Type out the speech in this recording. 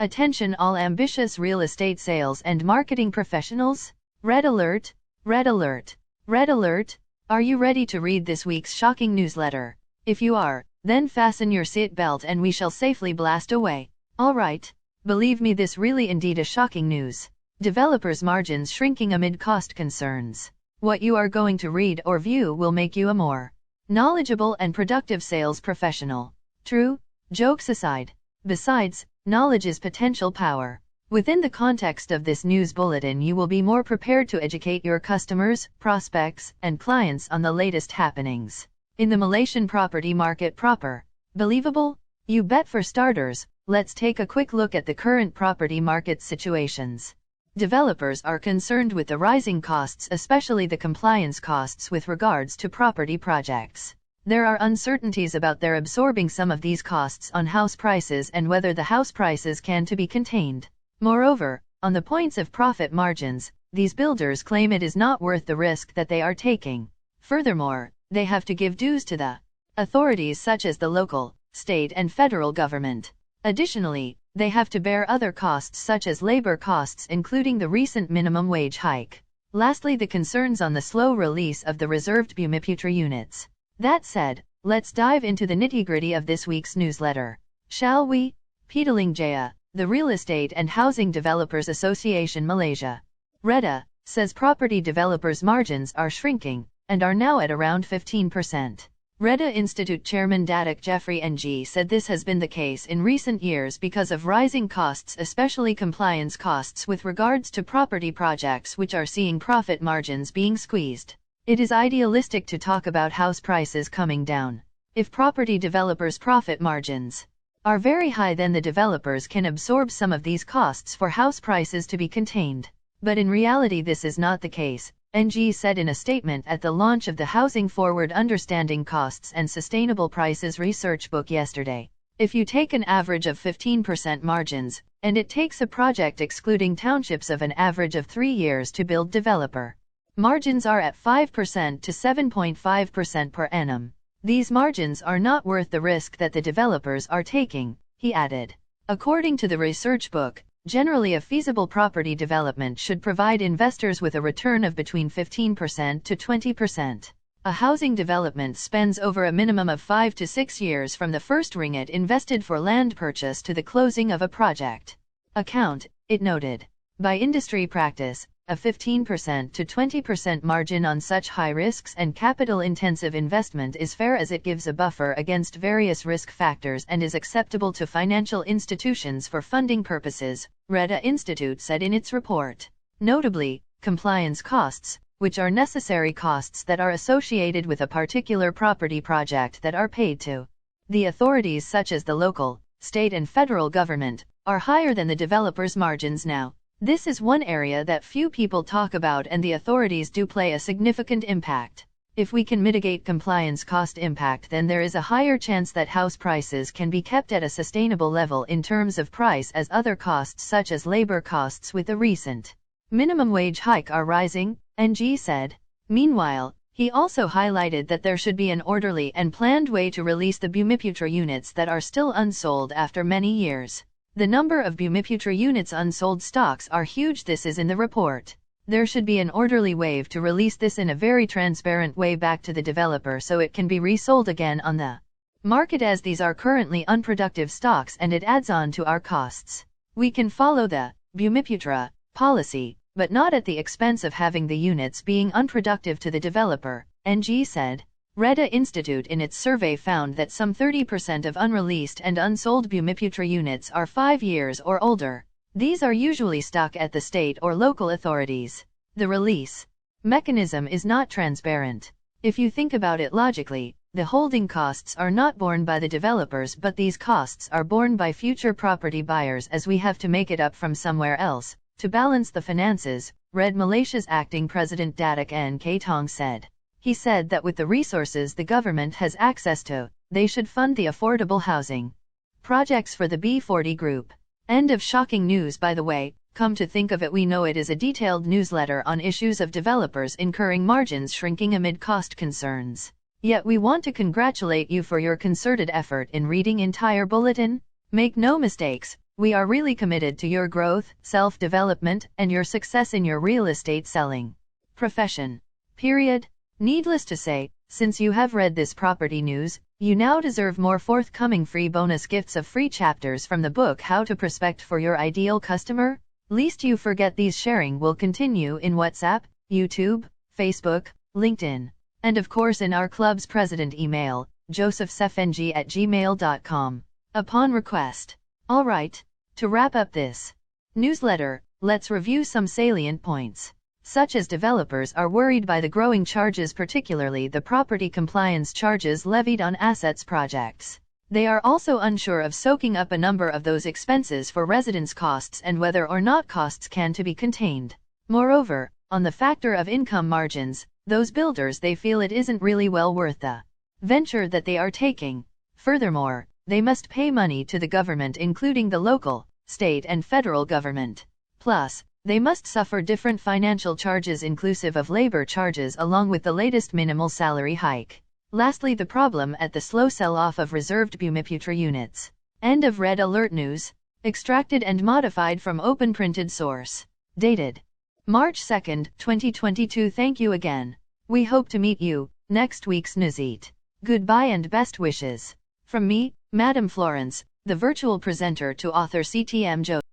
Attention all ambitious real estate sales and marketing professionals. Red alert, red alert, red alert. Are you ready to read this week's shocking newsletter? If you are, then fasten your seat belt and we shall safely blast away. Alright. Believe me, this really indeed a shocking news. Developers' margins shrinking amid cost concerns. What you are going to read or view will make you a more knowledgeable and productive sales professional. True? Jokes aside. Besides, knowledge is potential power. Within the context of this news bulletin, you will be more prepared to educate your customers, prospects, and clients on the latest happenings in the Malaysian property market proper. Believable? You bet. For starters, let's take a quick look at the current property market situations. Developers are concerned with the rising costs, especially the compliance costs with regards to property projects. There are uncertainties about their absorbing some of these costs on house prices and whether the house prices can be contained. Moreover, on the points of profit margins, these builders claim it is not worth the risk that they are taking. Furthermore, they have to give dues to the authorities such as the local, state and federal government. Additionally, they have to bear other costs such as labor costs, including the recent minimum wage hike. Lastly, the concerns on the slow release of the reserved Bumiputera units. That said, let's dive into the nitty-gritty of this week's newsletter. Shall we? Petaling Jaya, the Real Estate and Housing Developers Association Malaysia, REDA, says property developers' margins are shrinking and are now at around 15%. REDA Institute Chairman Datuk Jeffrey NG said this has been the case in recent years because of rising costs, especially compliance costs with regards to property projects, which are seeing profit margins being squeezed. It is idealistic to talk about house prices coming down. If property developers' profit margins are very high, then the developers can absorb some of these costs for house prices to be contained. But in reality this is not the case, NG said in a statement at the launch of the Housing Forward Understanding Costs and Sustainable Prices research book yesterday. If you take an average of 15% margins, and it takes a project excluding townships of an average of 3 years to build, developer margins are at 5% to 7.5% per annum. These margins are not worth the risk that the developers are taking, he added. According to the research book, generally a feasible property development should provide investors with a return of between 15% to 20%. A housing development spends over a minimum of 5 to 6 years from the first ringgit invested for land purchase to the closing of a project account, it noted. By industry practice, a 15% to 20% margin on such high risks and capital-intensive investment is fair, as it gives a buffer against various risk factors and is acceptable to financial institutions for funding purposes, REDA Institute said in its report. Notably, compliance costs, which are necessary costs that are associated with a particular property project that are paid to the authorities such as the local, state and federal government, are higher than the developers' margins now. This is one area that few people talk about, and the authorities do play a significant impact. If we can mitigate compliance cost impact, then there is a higher chance that house prices can be kept at a sustainable level in terms of price, as other costs such as labor costs with the recent minimum wage hike are rising, NG said. Meanwhile, he also highlighted that there should be an orderly and planned way to release the Bumiputera units that are still unsold after many years. The number of Bumiputera units unsold stocks are huge, this is in the report. There should be an orderly way to release this in a very transparent way back to the developer so it can be resold again on the market, as these are currently unproductive stocks and it adds on to our costs. We can follow the Bumiputera policy, but not at the expense of having the units being unproductive to the developer, NG said. REDA Institute in its survey found that some 30% of unreleased and unsold Bumiputera units are 5 years or older. These are usually stuck at the state or local authorities. The release mechanism is not transparent. If you think about it logically, the holding costs are not borne by the developers, but these costs are borne by future property buyers, as we have to make it up from somewhere else to balance the finances, RED Malaysia's acting president Datuk N.K. Tong said. He said that with the resources the government has access to, they should fund the affordable housing projects for the B40 group. End of shocking news. By the way, come to think of it, we know it is a detailed newsletter on issues of developers incurring margins shrinking amid cost concerns. Yet we want to congratulate you for your concerted effort in reading entire bulletin. Make no mistakes, We are really committed to your growth, self-development, and your success in your real estate selling profession. Period. Needless to say, since you have read this property news, you now deserve more forthcoming free bonus gifts of free chapters from the book How to Prospect for Your Ideal Customer. Lest you forget, these sharing will continue in WhatsApp, YouTube, Facebook, LinkedIn, and of course in our club's president email, josephsefng@gmail.com, upon request. Alright, to wrap up this newsletter, let's review some salient points. Such as developers are worried by the growing charges, particularly the property compliance charges levied on assets projects. They are also unsure of soaking up a number of those expenses for residence costs and whether or not costs can be contained. Moreover, on the factor of income margins, those builders, they feel it isn't really well worth the venture that they are taking. Furthermore, they must pay money to the government, including the local, state and federal government. Plus, they must suffer different financial charges inclusive of labor charges along with the latest minimal salary hike. Lastly, the problem at the slow sell-off of reserved Bumiputra units. End of Red Alert News. Extracted and modified from open printed source. Dated March 2, 2022. Thank you again. We hope to meet you next week's newsletter. Goodbye and best wishes. From me, Madam Florence, the virtual presenter to author CTM Joseph.